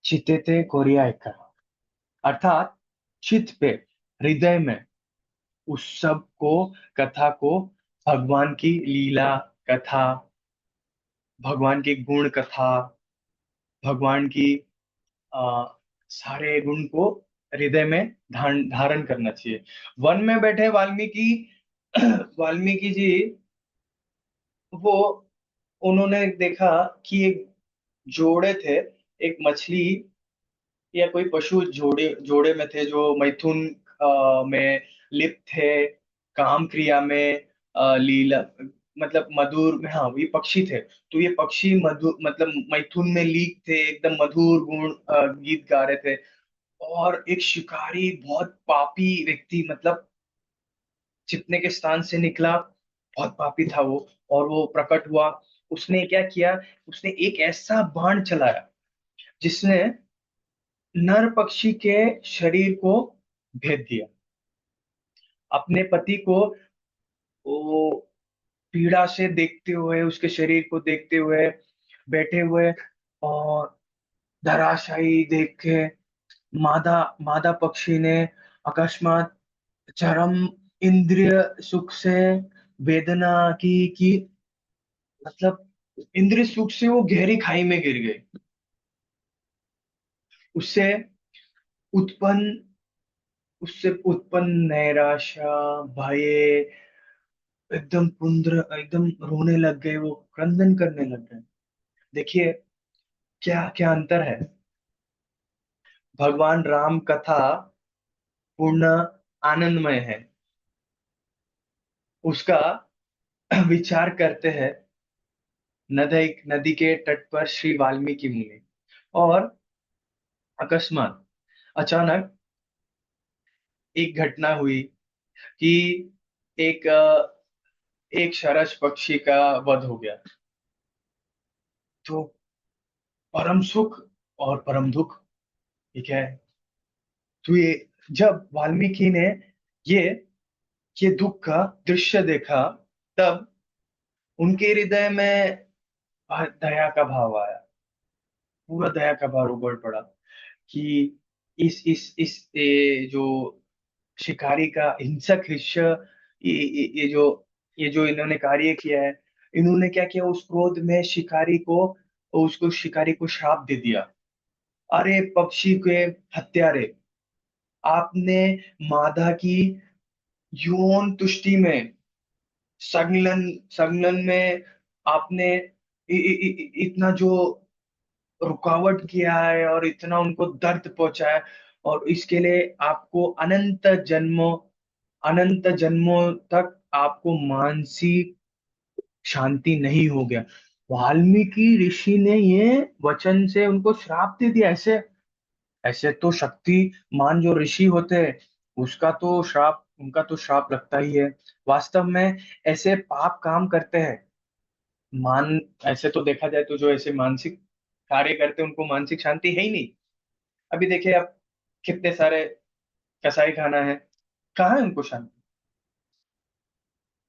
चित्ते कोरिया एक, अर्थात चित्त पे, हृदय में उस सब को, कथा को, भगवान की लीला कथा, भगवान की गुण कथा, भगवान की आ, सारे गुण को हृदय में धारण करना चाहिए। वन में बैठे वाल्मीकि वाल्मीकि जी वो उन्होंने देखा कि एक जोड़े थे, एक मछली या कोई पशु जोड़े जोड़े में थे जो मैथुन में लिप्त थे, काम क्रिया में, लीला मतलब मधुर में, हाँ ये पक्षी थे। तो ये पक्षी मधु मतलब मैथुन में लीक थे, एकदम मधुर गुण गीत गा रहे थे। और एक शिकारी बहुत पापी व्यक्ति, मतलब छिपने के स्थान से निकला, बहुत पापी था वो, और वो प्रकट हुआ। उसने क्या किया, उसने एक ऐसा बाण चलाया जिसने नर पक्षी के शरीर को भेद दिया। अपने पति को वो पीड़ा से देखते हुए, उसके शरीर को देखते हुए बैठे हुए, और धराशायी देख के मादा मादा पक्षी ने अकस्मात चरम इंद्रिय सुख से वेदना की मतलब इंद्रिय सुख से वो गहरी खाई में गिर गई। उससे उत्पन्न उससे उत्पन्न नैराश्य, भय, एकदम पुंद्र एकदम रोने लग गए, वो क्रंदन करने लग गए। देखिए क्या क्या अंतर है। भगवान राम कथा पूर्ण आनंदमय है, उसका विचार करते हैं नदी नदी के तट पर श्री वाल्मीकि मुनि। और अकस्मात, अचानक एक घटना हुई कि एक एक सरस पक्षी का वध हो गया। तो परम सुख और परम दुख, ठीक है। तो ये जब वाल्मीकि ने ये ये दुख का दृश्य देखा, तब उनके हृदय में दया का भाव आया, पूरा दया का भाव उबड़ पड़ा कि जो शिकारी का हिंसक हिस्सा, ये जो इन्होंने कार्य किया है, इन्होंने क्या किया, उस क्रोध में शिकारी को श्राप दे दिया। अरे पक्षी के हत्यारे, आपने मादा की यौन तुष्टि में, संलग्न संलग्न में आपने इतना जो रुकावट किया है और इतना उनको दर्द पहुंचाया है, और इसके लिए आपको अनंत जन्मों तक आपको मानसिक शांति नहीं हो गया। वाल्मीकि ऋषि ने ये वचन से उनको श्राप दे दिया। ऐसे ऐसे तो शक्तिमान जो ऋषि होते हैं, उसका तो श्राप उनका तो श्राप लगता ही है। वास्तव में ऐसे पाप काम करते हैं, मान ऐसे तो देखा जाए तो जो ऐसे मानसिक कार्य करते हैं उनको मानसिक शांति है ही नहीं। अभी देखिए आप, कितने सारे कसाई खाना है, कहाँ है उनको शांति?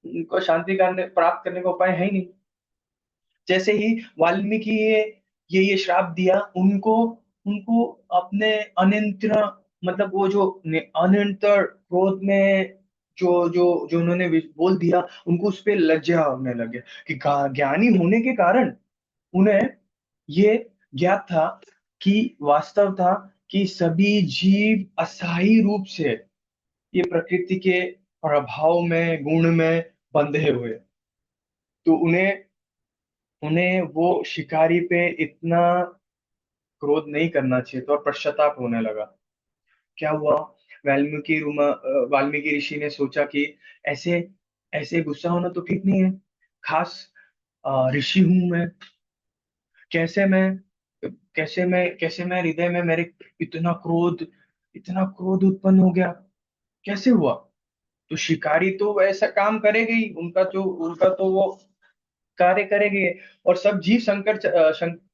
उनको शांति करने प्राप्त करने का उपाय है ही नहीं। जैसे ही वाल्मीकि ये श्राप दिया उनको, उनको अपने अनियंत्रण, मतलब वो जो अनियंत्रण क्रोध में जो जो जो उन्होंने बोल दिया, उनको उस पे लज्जा होने लगे कि ज्ञानी होने के कारण उन्हें ये ज्ञात था कि वास्तव था कि सभी जीव अस्थायी रूप से ये प्रकृति के प्रभाव में, गुण में बंधे हुए। तो उन्हें उन्हें वो शिकारी पे इतना क्रोध नहीं करना चाहिए था और पश्चाताप होने लगा। क्या हुआ? वाल्मीकि ऋषि ने सोचा कि ऐसे ऐसे गुस्सा होना तो ठीक नहीं है। खास ऋषि हूं मैं, कैसे मैं कैसे मैं हृदय में मेरे इतना क्रोध इतना क्रोध उत्पन्न हो गया, कैसे हुआ? तो शिकारी तो वैसा काम करेगा ही, उनका तो वो कार्य करेंगे। और सब जीव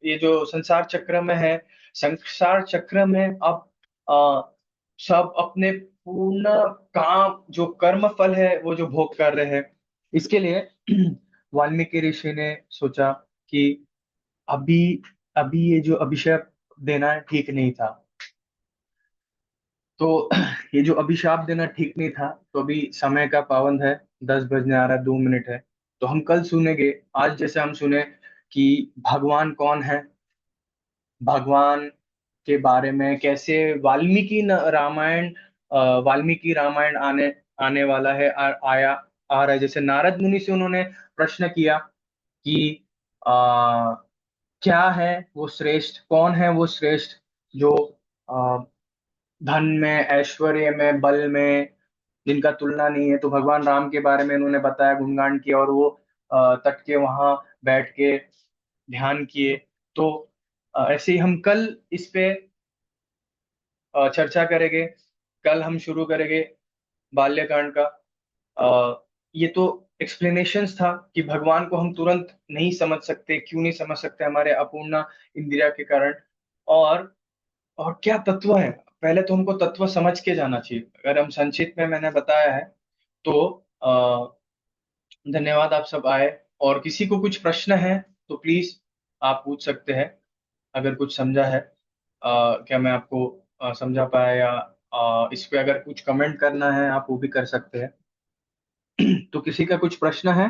ये जो संसार चक्र में है, संसार चक्र में अब सब अपने पूर्ण काम, जो कर्म फल है वो जो भोग कर रहे हैं। इसके लिए वाल्मीकि ऋषि ने सोचा कि अभी अभी ये जो अभिशाप देना ठीक नहीं था। तो ये जो अभिशाप देना ठीक नहीं था, तो अभी समय का पाबंद है, 10 बजने आ रहा है, 2 मिनट है। तो हम कल सुनेंगे, आज जैसे हम सुने कि भगवान कौन है, भगवान के बारे में कैसे रामायण, वाल्मीकि रामायण आने आने वाला है, आया आ रहा है। जैसे नारद मुनि से उन्होंने प्रश्न किया कि क्या है वो श्रेष्ठ, कौन है वो श्रेष्ठ जो धन में, ऐश्वर्य में, बल में, जिनका तुलना नहीं है। तो भगवान राम के बारे में उन्होंने बताया, गुणगान किया, और वो तट के वहां बैठ के ध्यान किए। तो ऐसे ही हम कल इस पे चर्चा करेंगे। कल हम शुरू करेंगे बाल्यकांड का। ये तो एक्सप्लेनेशंस था कि भगवान को हम तुरंत नहीं समझ सकते, क्यों नहीं समझ सकते, हमारे अपूर्ण इंद्रिया के कारण। और और क्या तत्व है, पहले तो हमको तत्व समझ के जाना चाहिए। अगर हम संक्षिप्त में मैंने बताया है तो धन्यवाद आप सब आए। और किसी को कुछ प्रश्न है तो प्लीज आप पूछ सकते हैं, अगर कुछ समझा है। क्या मैं आपको समझा पाया, या इस पे अगर कुछ कमेंट करना है आप वो भी कर सकते हैं। तो किसी का कुछ प्रश्न है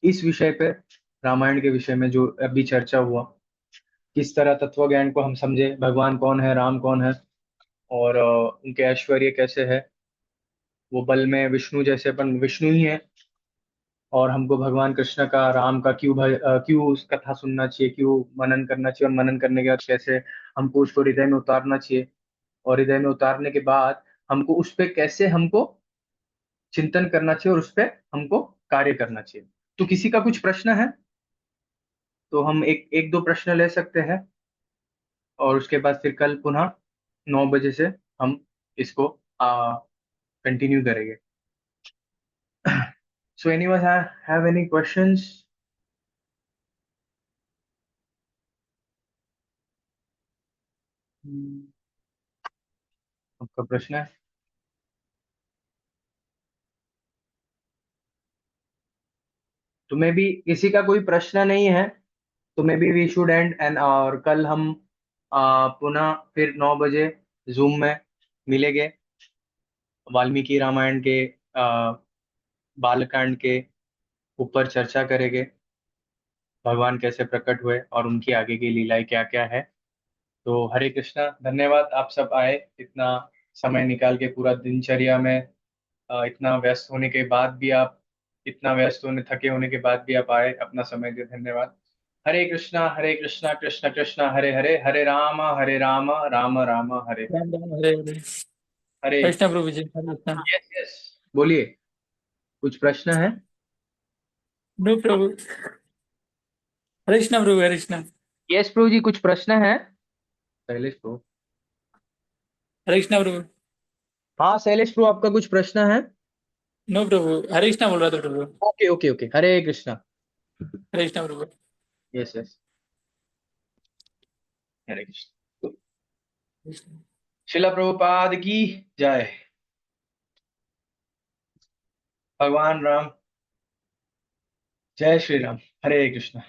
इस विषय पे, रामायण के विषय में जो अभी चर्चा हुआ, किस तरह तत्व ज्ञान को हम समझे, भगवान कौन है, राम कौन है, और उनके ऐश्वर्य कैसे है, वो बल में विष्णु जैसे, अपन विष्णु ही है। और हमको भगवान कृष्ण का, राम का क्यों उस कथा सुनना चाहिए, क्यों मनन करना चाहिए, और मनन करने के बाद कैसे हमको उसको हृदय में उतारना चाहिए, और हृदय में उतारने के बाद हमको उस पे कैसे हमको चिंतन करना चाहिए, और उस पे हमको कार्य करना चाहिए। तो किसी का कुछ प्रश्न है तो हम एक एक दो प्रश्न ले सकते हैं, और उसके बाद फिर कल पुनः 9 बजे से हम इसको कंटिन्यू करेंगे। So anyone have any questions? आपका प्रश्न है? तुम्हें भी किसी का कोई प्रश्न नहीं है तो maybe we should end end, और कल हम पुनः फिर 9 बजे जूम में मिलेंगे, वाल्मीकि रामायण के बालकांड के ऊपर चर्चा करेंगे, भगवान कैसे प्रकट हुए और उनकी आगे की लीलाएं क्या क्या है। तो हरे कृष्णा, धन्यवाद आप सब आए, इतना समय निकाल के, पूरा दिनचर्या में इतना व्यस्त होने के बाद भी आप, इतना व्यस्त होने, थके होने के बाद भी आप आए, अपना समय दिए, धन्यवाद। हरे कृष्णा कृष्ण कृष्ण हरे हरे, हरे राम राम राम हरे राम राम हरे हरे। हरे। कृष्ण प्रभु जी हरे कृष्ण। यस यस, बोलिए, कुछ प्रश्न है? नो प्रभु। हरे कृष्ण प्रभु हरे कृष्ण। यस प्रभु जी, कुछ प्रश्न है? शैलेश प्रभु। हरे कृष्णा प्रभु। हाँ शैलेश प्रभु, आपका कुछ प्रश्न है? नो प्रभु, हरे कृष्णा बोल रहा था प्रभु। ओके ओके ओके, हरे कृष्णा। हरे कृष्णा प्रभु। यस यस, हरे कृष्ण। शिला प्रभुपाद की जय। भगवान राम, जय श्री राम, हरे कृष्णा।